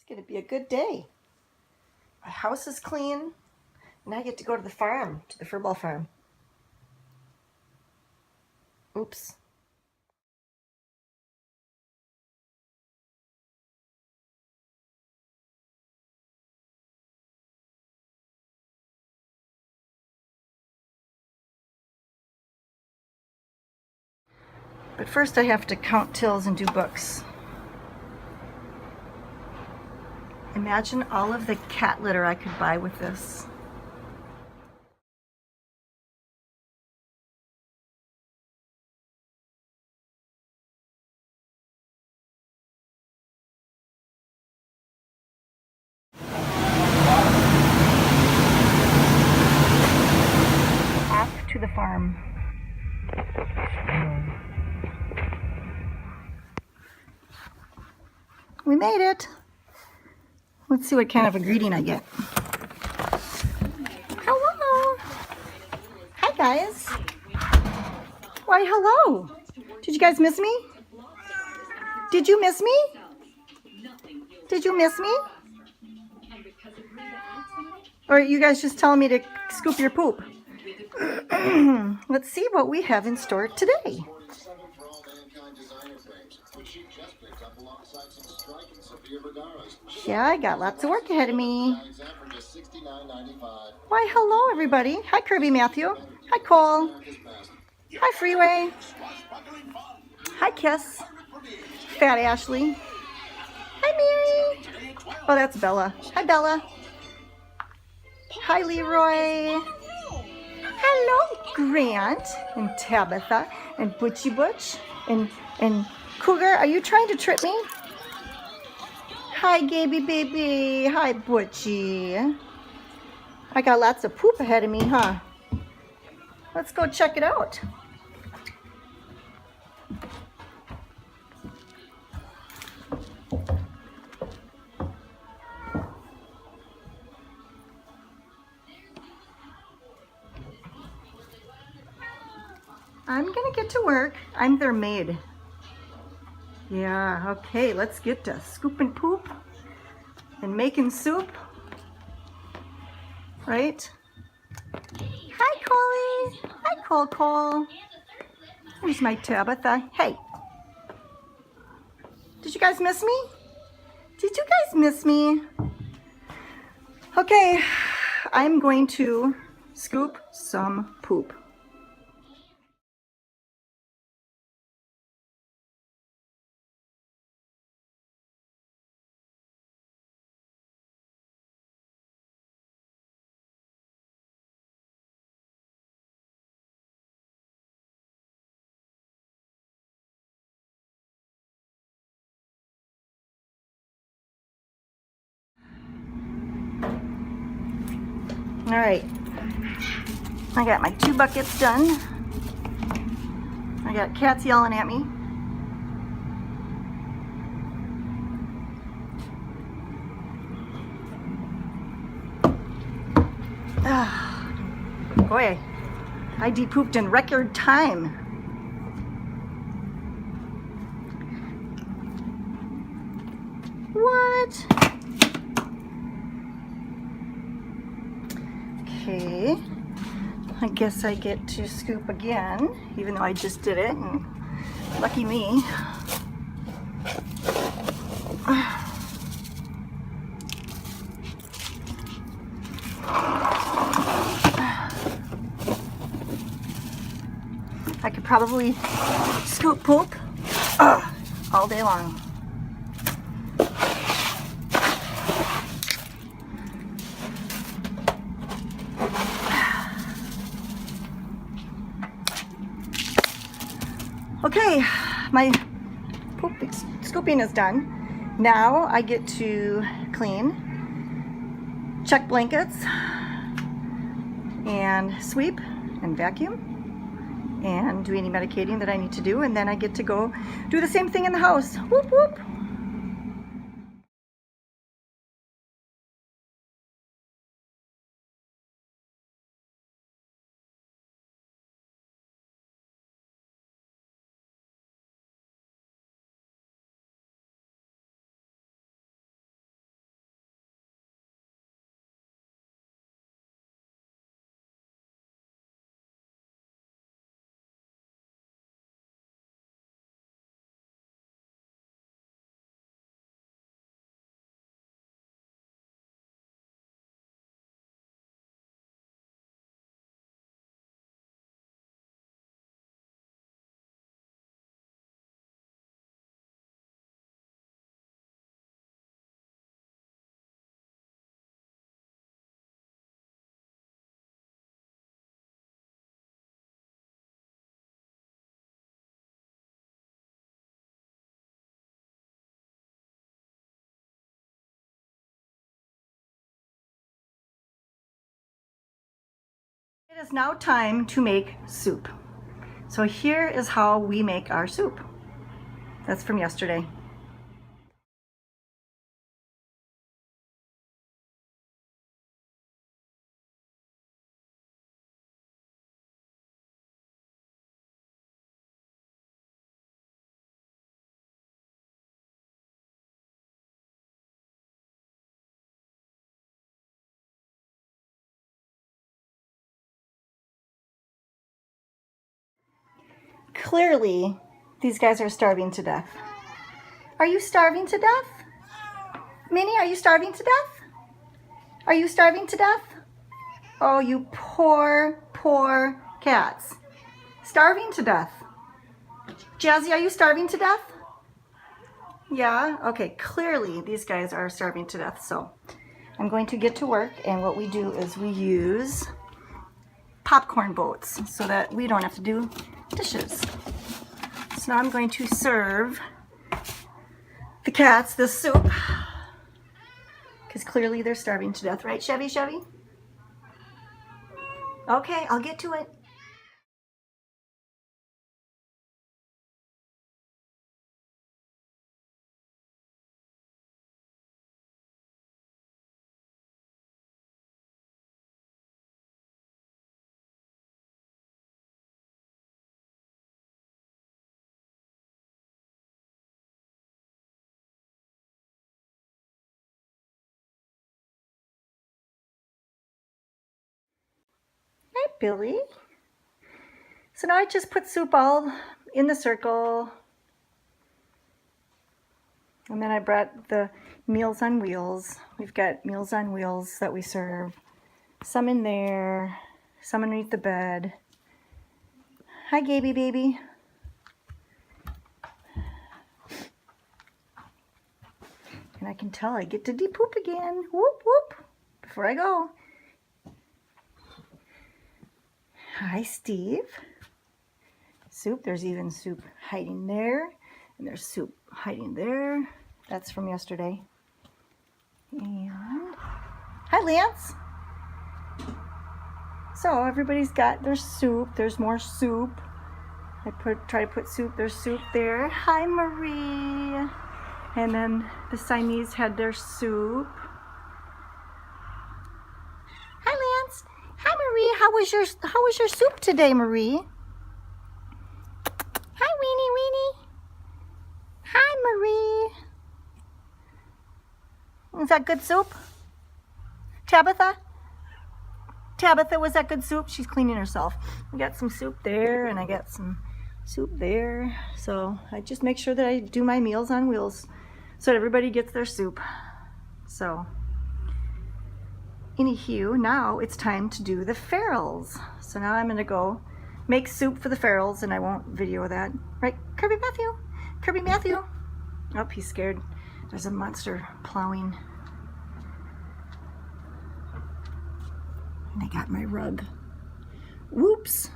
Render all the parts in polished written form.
going to be a good day. My house is clean, and I get to go to the farm, to the Furball farm. Oops. But first I have to count tills and do books. Imagine all of the cat litter I could buy with this. Off to the farm. We made it. Let's see what kind of a greeting I get. Hello. Hi, guys. Why, hello. Did you guys miss me? Did you miss me? Did you miss me? Or are you guys just telling me to scoop your poop? Let's see what we have in store today. Yeah, I got lots of work ahead of me. Why, hello, everybody. Hi, Kirby Matthew. Hi, Cole. Hi, Freeway. Hi, Kiss. Fat Ashley. Hi, Mary. Oh, that's Bella. Hi, Bella. Hi, Leroy. Hello, Grant and Tabitha and Butchie Butch and Cougar. Are you trying to trip me? Hi, Gaby baby. Hi, Butchie. I got lots of poop ahead of me, huh? Let's go check it out. I'm gonna get to work. I'm their maid. Yeah, okay, let's get to scooping poop and making soup. Right? Hi, Coley. Hi, Cole. Here's my Tabitha. Hey. Did you guys miss me? Did you guys miss me? Okay, I'm going to scoop some poop. All right, I got my 2 buckets done. I got cats yelling at me. Boy, I de-pooped in record time. What? Okay, I guess I get to scoop again, even though I just did it, and lucky me. I could probably scoop poop all day long. Okay, my poop scooping is done. Now I get to clean, check blankets, and sweep and vacuum and do any medicating that I need to do, and then I get to go do the same thing in the house. Whoop whoop. It is now time to make soup. So here is how we make our soup. That's from yesterday. Clearly, these guys are starving to death. Are you starving to death? Minnie, are you starving to death? Are you starving to death? Oh, you poor, poor cats. Starving to death. Jazzy, are you starving to death? Yeah? Okay, clearly these guys are starving to death. So I'm going to get to work, and what we do is we use popcorn boats so that we don't have to do dishes. So now I'm going to serve the cats this soup because clearly they're starving to death, right, Chevy? Okay, I'll get to it. Hi, Billy. So now I just put soup all in the circle. And then I brought the Meals on Wheels. We've got Meals on Wheels that we serve. Some in there, some underneath the bed. Hi, Gaby baby. And I can tell I get to de-poop again. Whoop, whoop. Before I go. Hi, Steve. Soup. There's even soup hiding there. And there's soup hiding there. That's from yesterday. And hi, Lance. So everybody's got their soup. There's more soup. I try to put soup. There's soup there. Hi, Marie. And then the Siamese had their soup. Hi, Lance. Hi, Marie. How was your soup today, Marie? Hi, Weenie. Hi, Marie. Was that good soup? Tabitha, was that good soup? She's cleaning herself. We got some soup there, and I got some soup there. So I just make sure that I do my Meals on Wheels so that everybody gets their soup. So, anywho, now it's time to do the ferals. So now I'm gonna go make soup for the ferals, and I won't video that. Right, Kirby Matthew. Oh, he's scared. There's a monster plowing. And I got my rug. Whoops.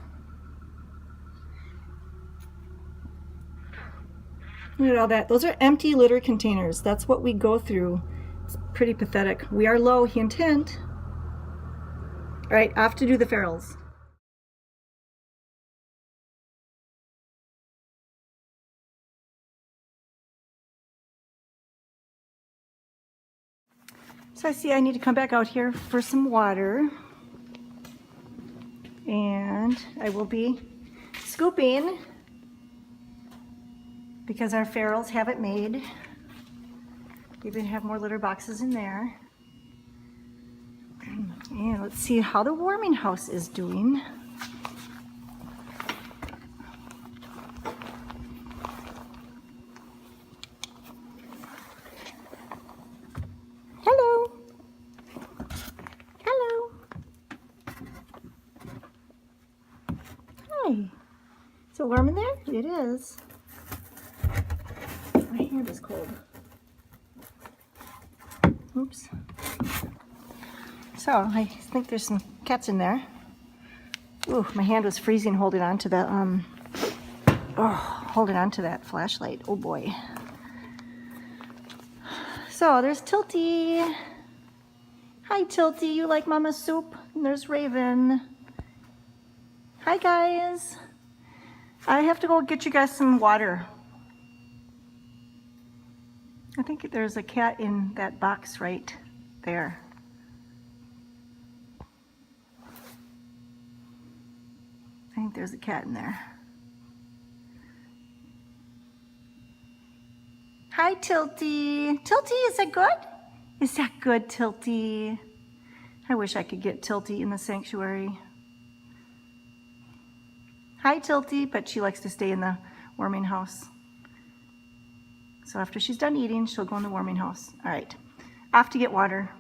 Look at all that. Those are empty litter containers. That's what we go through. It's pretty pathetic. We are low, hint, hint. All right, off to do the ferals. So I see I need to come back out here for some water. And I will be scooping because our ferals have it made. We even have more litter boxes in there. And let's see how the warming house is doing. Hello. Hello. Hi. Is it warm in there? It is. My hand is cold. Oops. So I think there's some cats in there. Ooh, my hand was freezing holding on to that holding on to that flashlight. Oh boy. So there's Tilty. Hi Tilty, you like Mama's soup? And there's Raven. Hi guys. I have to go get you guys some water. I think there's a cat in that box right there. I think there's a cat in there. Hi Tilty. Tilty, is that good? Is that good, Tilty? I wish I could get Tilty in the sanctuary. Hi Tilty, but she likes to stay in the warming house. So after she's done eating, she'll go in the warming house. All right, off to get water.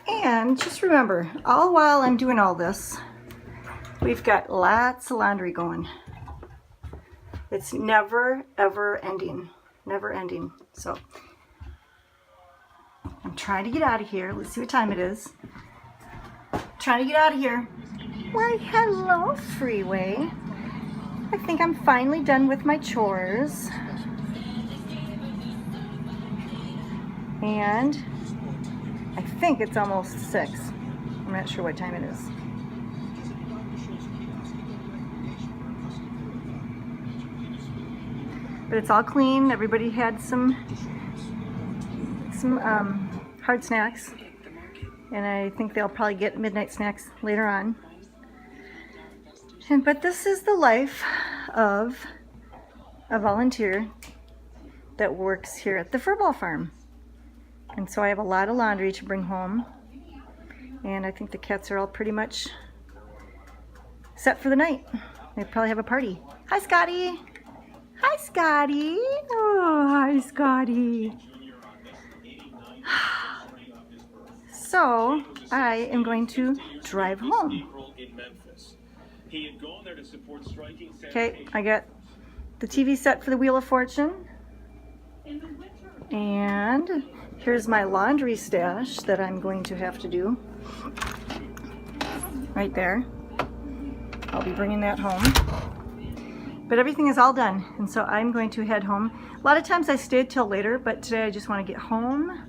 And just remember, all while I'm doing all this, we've got lots of laundry going. It's never, ever ending. Never ending. So, I'm trying to get out of here. Let's see what time it is. Trying to get out of here. Why, hello, Freeway. I think I'm finally done with my chores. And I think it's almost 6. I'm not sure what time it is. But it's all clean. Everybody had some hard snacks. And I think they'll probably get midnight snacks later on. But this is the life of a volunteer that works here at the Furball farm. And so I have a lot of laundry to bring home. And I think the cats are all pretty much set for the night. They probably have a party. Hi, Scotty. Hi, Scotty. Oh, hi, Scotty. So I am going to drive home. Okay, I got the TV set for the Wheel of Fortune. And here's my laundry stash that I'm going to have to do. Right there. I'll be bringing that home. But everything is all done, and so I'm going to head home. A lot of times I stayed till later, but today I just want to get home,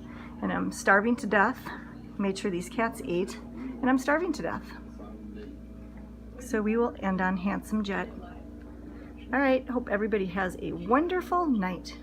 and I'm starving to death. Made sure these cats ate, and I'm starving to death. So we will end on Handsome Jet. All right, hope everybody has a wonderful night.